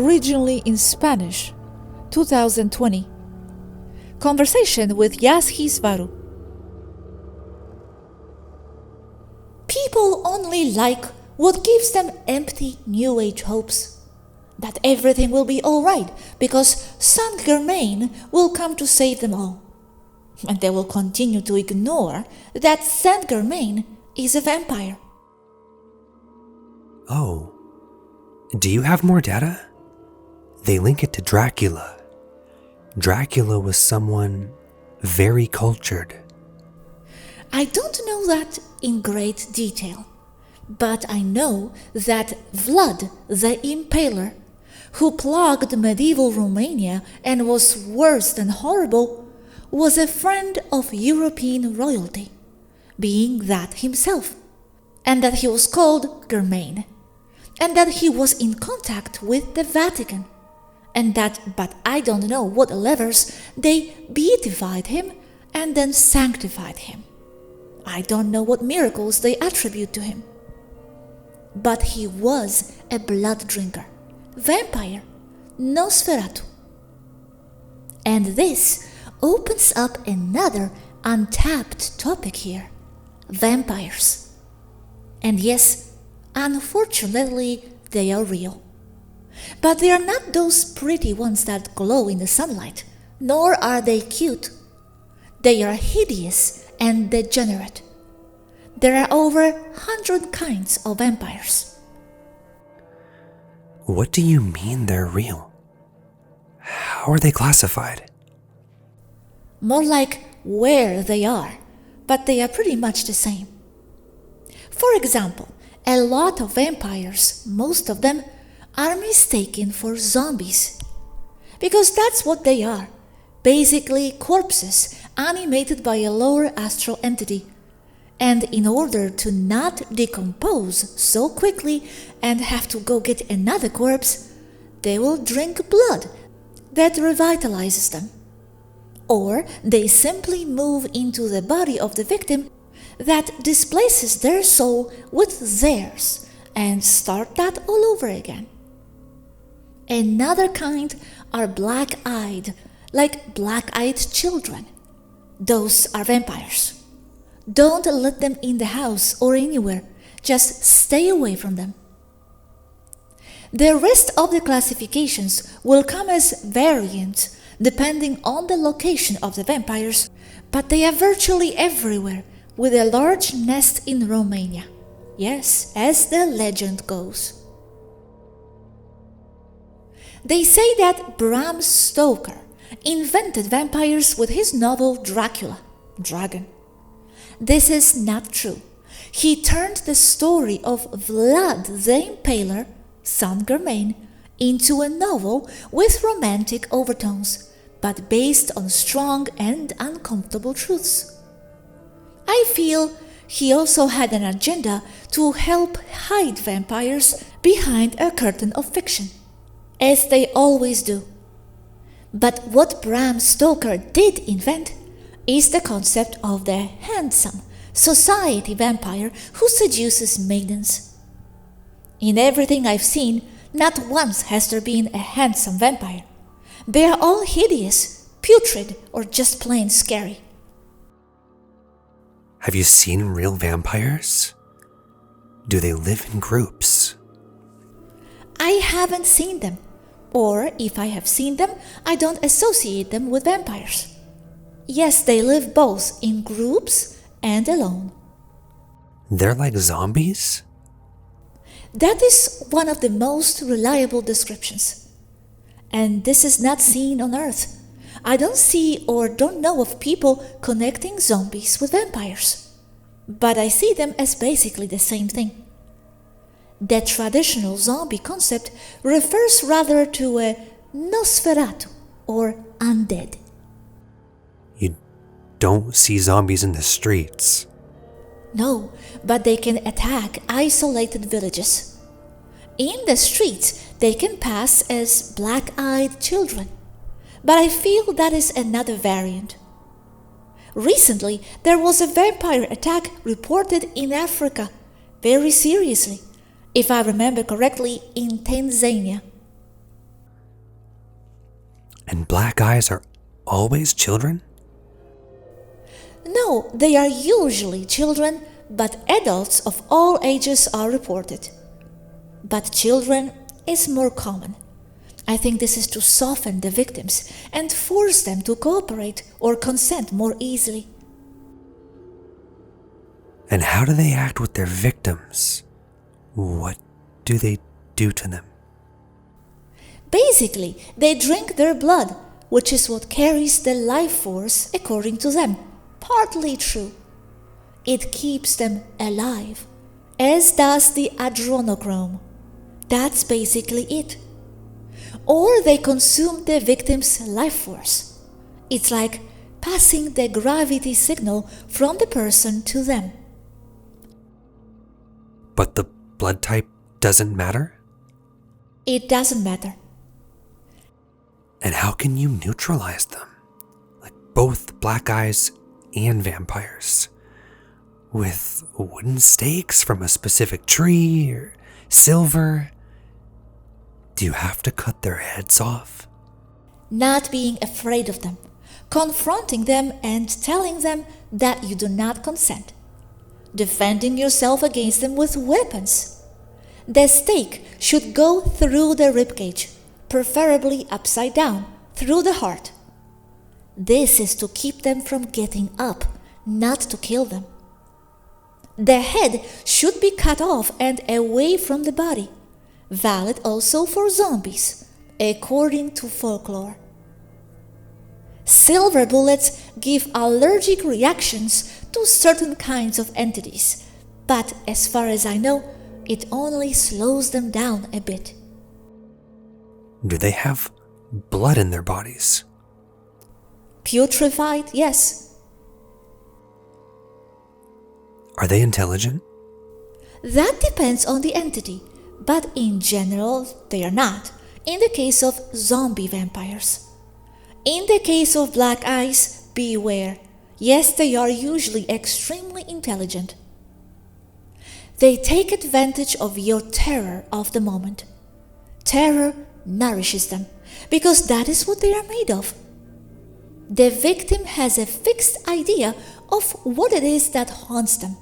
originally in Spanish, 2020. Conversation with Yazhi Swaruu. People only like what gives them empty New Age hopes. That everything will be alright because St Germain will come to save them all. And they will continue to ignore that St Germain is a vampire. Oh, do you have more data? They link it to Dracula. Dracula was someone very cultured. I don't know that in great detail, but I know that Vlad the Empaler, who plagued medieval Romania and was worse than horrible, was a friend of European royalty, being that himself, and that he was called Germain, and that he was in contact with the Vatican, and that, but I don't know what levers, they beatified him and then sanctified him. I don't know what miracles they attribute to him. But he was a blood drinker, vampire, Nosferatu. And this opens up another untapped topic here, vampires. And yes, unfortunately, they are real. But they are not those pretty ones that glow in the sunlight, nor are they cute. They are hideous and degenerate. There are over 100 kinds of vampires. What do you mean they're real? How are they classified? More like where they are, but they are pretty much the same. For example, a lot of vampires, most of them, are mistaken for zombies. Because that's what they are. Basically corpses animated by a lower astral entity. And in order to not decompose so quickly and have to go get another corpse, they will drink blood that revitalizes them. Or they simply move into the body of the victim that displaces their soul with theirs and start that all over again. Another kind are black-eyed, like black-eyed children. Those are vampires. Don't let them in the house or anywhere. Just stay away from them. The rest of the classifications will come as variants depending on the location of the vampires, but they are virtually everywhere, with a large nest in Romania. Yes, as the legend goes. They say that Bram Stoker invented vampires with his novel Dracula, Dragon. This is not true. He turned the story of Vlad the Empaler, St Germain, into a novel with romantic overtones, but based on strong and uncomfortable truths. I feel he also had an agenda to help hide vampires behind a curtain of fiction, as they always do. But what Bram Stoker did invent is the concept of the handsome society vampire who seduces maidens. In everything I've seen, not once has there been a handsome vampire. They are all hideous, putrid, or just plain scary. Have you seen real vampires? Do they live in groups? I haven't seen them, or if I have seen them, I don't associate them with vampires. Yes, they live both in groups and alone. They're like zombies? That is one of the most reliable descriptions. And this is not seen on Earth. I don't see or don't know of people connecting zombies with vampires. But I see them as basically the same thing. The traditional zombie concept refers rather to a Nosferatu, or undead. You don't see zombies in the streets. No, but they can attack isolated villages. In the streets, they can pass as black-eyed children. But I feel that is another variant. Recently, there was a vampire attack reported in Africa, very seriously, if I remember correctly, in Tanzania. And black eyes are always children? No, they are usually children, but adults of all ages are reported. But children is more common. I think this is to soften the victims and force them to cooperate or consent more easily. And how do they act with their victims? What do they do to them? Basically, they drink their blood, which is what carries the life force according to them. Partly true. It keeps them alive, as does the adrenochrome. That's basically it. Or they consume the victim's life force. It's like passing the gravity signal from the person to them. But the blood type doesn't matter? It doesn't matter. And how can you neutralize them? Like both black eyes and vampires. With wooden stakes from a specific tree or silver? Do you have to cut their heads off? Not being afraid of them, confronting them and telling them that you do not consent. Defending yourself against them with weapons. The stake should go through the ribcage, preferably upside down, through the heart. This is to keep them from getting up, not to kill them. The head should be cut off and away from the body, valid also for zombies, according to folklore. Silver bullets give allergic reactions to certain kinds of entities, but as far as I know, it only slows them down a bit. Do they have blood in their bodies? Putrefied, yes. Are they intelligent? That depends on the entity, but in general, they are not, in the case of zombie vampires. In the case of black eyes, beware. Yes, they are usually extremely intelligent. They take advantage of your terror of the moment. Terror nourishes them, because that is what they are made of. The victim has a fixed idea of what it is that haunts them,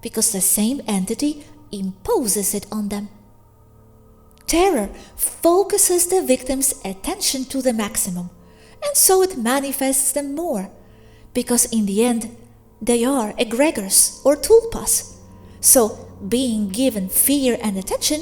because the same entity imposes it on them. Terror focuses the victim's attention to the maximum, and so it manifests them more, because in the end, they are egregores or tulpas. So, being given fear and attention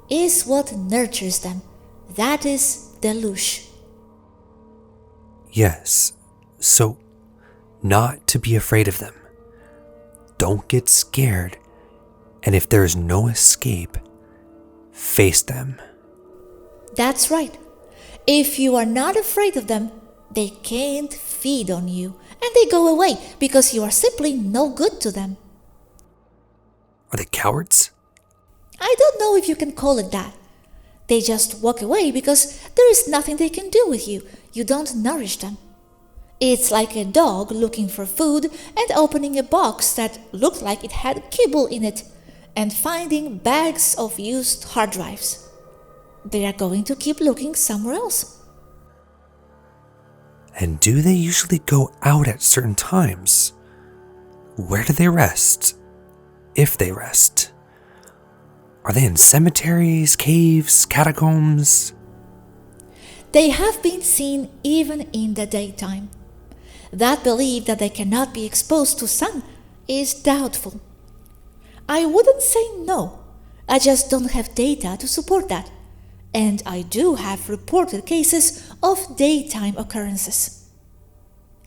is what nurtures them. That is the louche. Yes, so not to be afraid of them. Don't get scared, and if there is no escape, face them. That's right. If you are not afraid of them, they can't feed on you, and they go away because you are simply no good to them. Are they cowards? I don't know if you can call it that. They just walk away because there is nothing they can do with you. You don't nourish them. It's like a dog looking for food and opening a box that looked like it had kibble in it and finding bags of used hard drives. They are going to keep looking somewhere else. And do they usually go out at certain times? Where do they rest? If they rest. Are they in cemeteries, caves, catacombs? They have been seen even in the daytime. That belief that they cannot be exposed to sun is doubtful. I wouldn't say no. I just don't have data to support that. And I do have reported cases of daytime occurrences.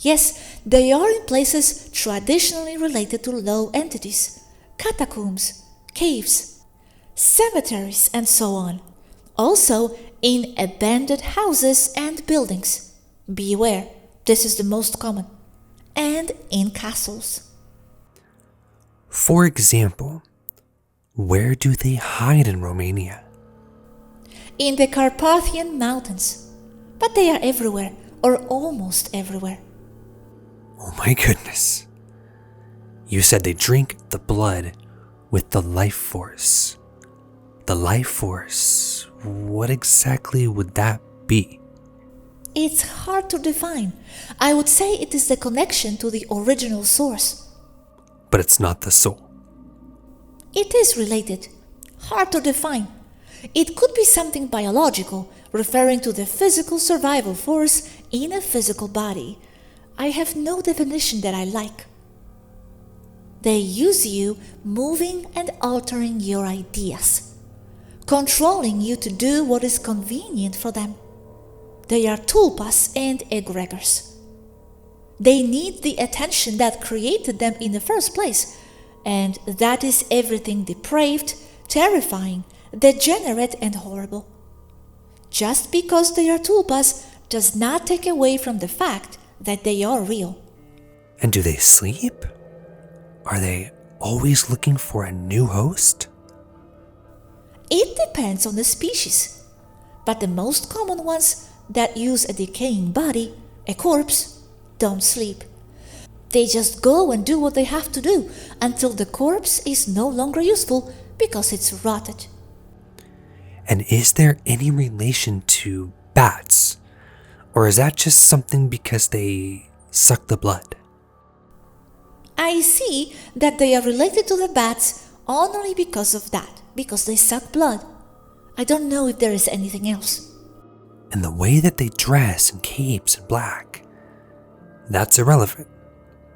Yes, they are in places traditionally related to low entities, catacombs, caves, cemeteries, and so on. Also in abandoned houses and buildings. Beware, this is the most common. And in castles. For example, where do they hide in Romania? In the Carpathian Mountains. But they are everywhere, or almost everywhere. Oh my goodness. You said they drink the blood with the life force. The life force, what exactly would that be? It's hard to define. I would say it is the connection to the original source. But it's not the soul. It is related. Hard to define. It could be something biological, referring to the physical survival force in a physical body. I have no definition that I like. They use you, moving and altering your ideas, controlling you to do what is convenient for them. They are tulpas and egregors. They need the attention that created them in the first place, and that is everything depraved, terrifying, degenerate and horrible. Just because they are tulpas does not take away from the fact that they are real. And do they sleep? Are they always looking for a new host? It depends on the species, but the most common ones that use a decaying body, a corpse, don't sleep. They just go and do what they have to do until the corpse is no longer useful because it's rotted. And is there any relation to bats? Or is that just something because they suck the blood? I see that they are related to the bats only because of that, because they suck blood. I don't know if there is anything else. And the way that they dress in capes and black, that's irrelevant,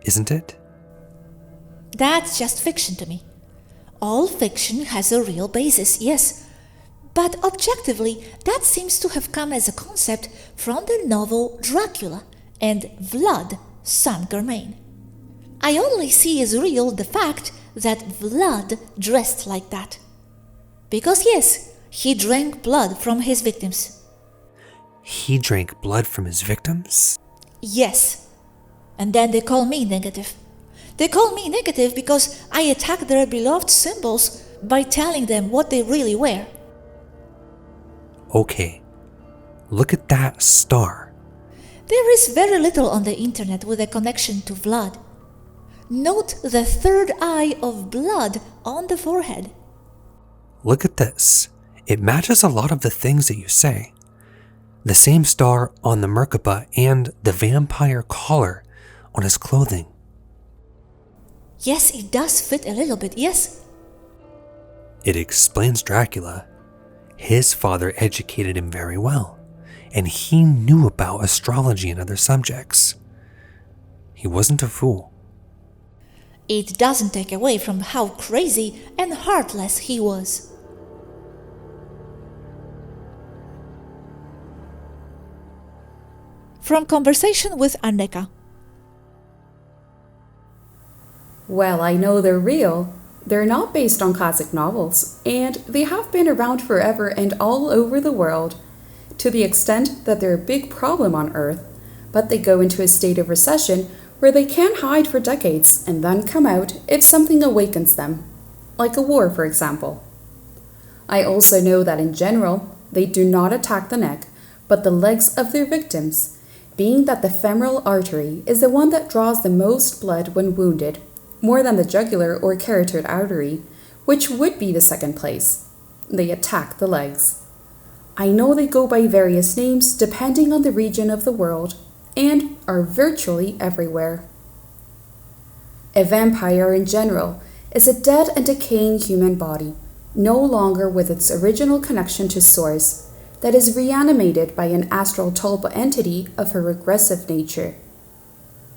isn't it? That's just fiction to me. All fiction has a real basis, yes. But objectively, that seems to have come as a concept from the novel Dracula and Vlad St Germain. I only see as real the fact that Vlad dressed like that. Because yes, he drank blood from his victims. He drank blood from his victims? Yes. And then they call me negative. They call me negative because I attack their beloved symbols by telling them what they really were. Okay, look at that star. There is very little on the internet with a connection to Vlad. Note the third eye of blood on the forehead. Look at this. It matches a lot of the things that you say. The same star on the Merkaba and the vampire collar on his clothing. Yes, it does fit a little bit, yes. It explains Dracula. His father educated him very well, and he knew about astrology and other subjects. He wasn't a fool. It doesn't take away from how crazy and heartless he was. From Conversation with Aneeka. Well, I know they're real. They're not based on classic novels, and they have been around forever and all over the world, to the extent that they're a big problem on Earth, but they go into a state of recession where they can't hide for decades and then come out if something awakens them, like a war, for example. I also know that in general, they do not attack the neck, but the legs of their victims, being that the femoral artery is the one that draws the most blood when wounded, more than the jugular or carotid artery, which would be the second place. They attack the legs. I know they go by various names depending on the region of the world, and are virtually everywhere. A vampire in general is a dead and decaying human body, no longer with its original connection to source, that is reanimated by an astral tulpa entity of a regressive nature.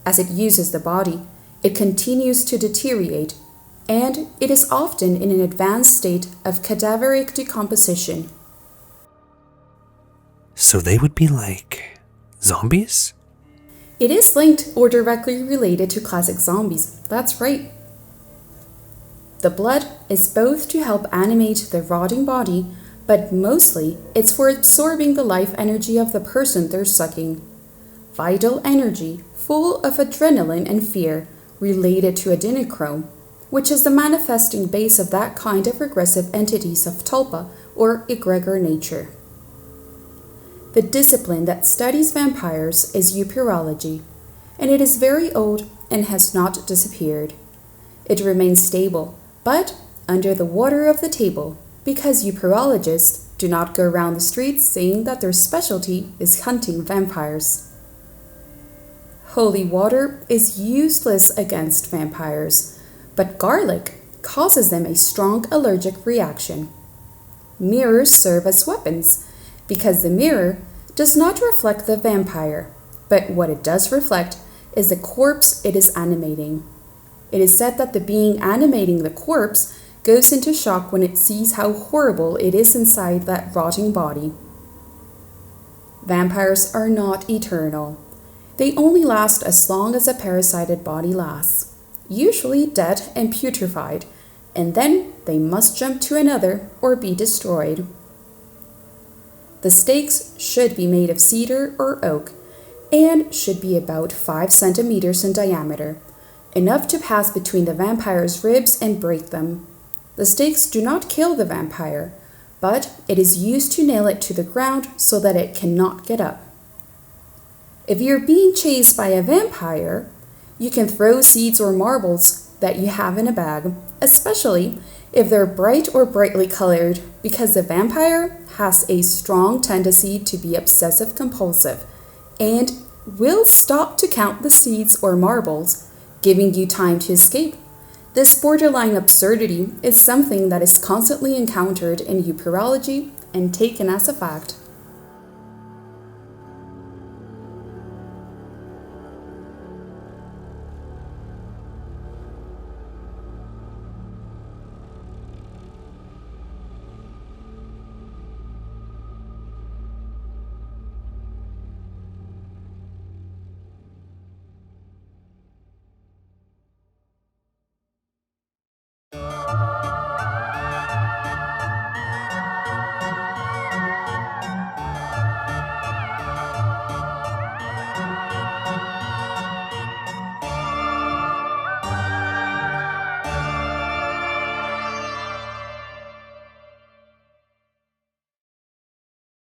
As it uses the body, it continues to deteriorate, and it is often in an advanced state of cadaveric decomposition. So they would be like zombies? It is linked or directly related to classic zombies, that's right. The blood is both to help animate the rotting body, but mostly it's for absorbing the life energy of the person they're sucking. Vital energy full of adrenaline and fear related to adrenochrome, which is the manifesting base of that kind of regressive entities of tulpa or egregor nature. The discipline that studies vampires is eupyrology, and it is very old and has not disappeared. It remains stable, but under the water of the table, because euparologists do not go around the streets saying that their specialty is hunting vampires. Holy water is useless against vampires, but garlic causes them a strong allergic reaction. Mirrors serve as weapons because the mirror does not reflect the vampire, but what it does reflect is the corpse it is animating. It is said that the being animating the corpse goes into shock when it sees how horrible it is inside that rotting body. Vampires are not eternal. They only last as long as a parasited body lasts, usually dead and putrefied, and then they must jump to another or be destroyed. The stakes should be made of cedar or oak and should be about 5 centimeters in diameter, enough to pass between the vampire's ribs and break them. The stakes do not kill the vampire, but it is used to nail it to the ground so that it cannot get up. If you're being chased by a vampire, you can throw seeds or marbles that you have in a bag, especially if they're bright or brightly colored, because the vampire has a strong tendency to be obsessive compulsive and will stop to count the seeds or marbles, giving you time to escape. This borderline absurdity is something that is constantly encountered in euparology and taken as a fact.